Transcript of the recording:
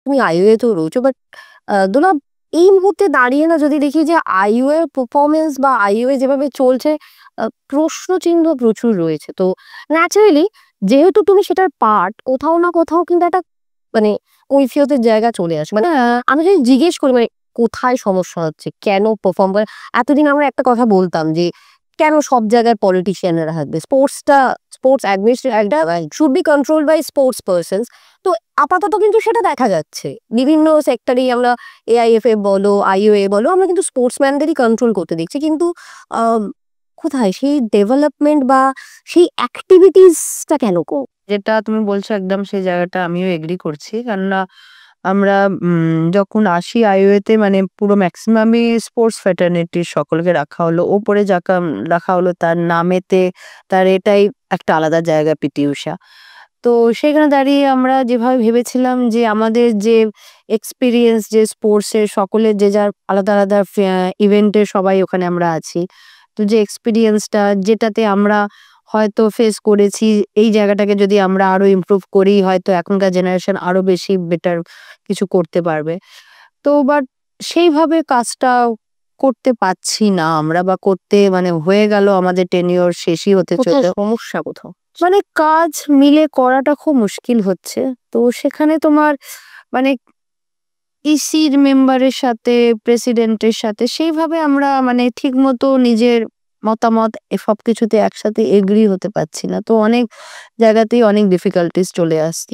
তুমি আইইউএ তেও রয়েছো, বাট দুলাভ এই মুহূর্তে দাঁড়িয়ে না যদি দেখি যে আইইউএ এর পারফরমেন্স বা আইইউএ যেভাবে চলছে, প্রশ্নচিহ্ন প্রচুর রয়েছে। তো ন্যাচারালি যেহেতু তুমি সেটার পার্ট, কোথাও না কোথাও কিন্তু একটা মানে কৈফিয়তের জায়গা চলে আসে। মানে আমি যদি জিজ্ঞেস করি মানে কোথায় সমস্যা হচ্ছে? কেন পারফর্ম করে? এতদিন আমরা একটা কথা বলতাম যে কেন সব জায়গায় পলিটিশিয়ানরা থাকবে? Sports administrator should be controlled by sports persons. তো আপাতত কিন্তু সেটা দেখা যাচ্ছে। বিভিন্ন সেক্টরেই আমরা এআইএফএ বলো, আইইউএ বলো, আমরা কিন্তু স্পোর্টসম্যানদেরই কন্ট্রোল করতে দেখছি। কিন্তু আম কোথায় সেই ডেভেলপমেন্ট বা সেই অ্যাক্টিভিটিসটা কেন যেটা তুমি বলছো একদম সেই জায়গাটা আমিও এগ্রি করছি। কেননা আমরা যখন আসি আইইউএ মানে পুরো ম্যাক্সিমামই স্পোর্টস ফ্র্যাটার্নিটির সকলকে রাখা হলো। ওপরে যাকে রাখা হলো তার নামেতে তার এটাই একটা আলাদা জায়গা পিটি ঊষা। তো সেখানে দাঁড়িয়ে আমরা যেভাবে ভেবেছিলাম যে আমাদের যে এক্সপেরিয়েন্স যে স্পোর্টসের সকলের যে যার আলাদা, আলাদা ইভেন্টে সবাই ওখানে আমরা আছি। তো যে এক্সপেরিয়েন্সটা যেটাতে আমরা হয়তো ফেস করেছি, এই জায়গাটাকে যদি আমরা আরো ইমপ্রুভ করি হয়তো এখনকার জেনারেশন আরো বেশি বেটার কিছু করতে পারবে। তো বাট সেইভাবে কাজটা করতে পারছি না আমরা, বা করতে মানে হয়ে গেল আমাদের টেনিওর শেষই হতে কোথায় চললো। সমস্যা কোথাও? মানে কাজ মিলে করাটা খুব মুশকিল হচ্ছে। তো সেখানে তোমার মানে ইসির মেম্বারের সাথে, প্রেসিডেন্টের সাথে সেইভাবে আমরা মানে ঠিকমতো নিজের মতামত সবকিছুতে একসাথে এগ্রি হতে পারছি না। তো অনেক জায়গাতেই অনেক ডিফিকাল্টিজ চলে আসছে।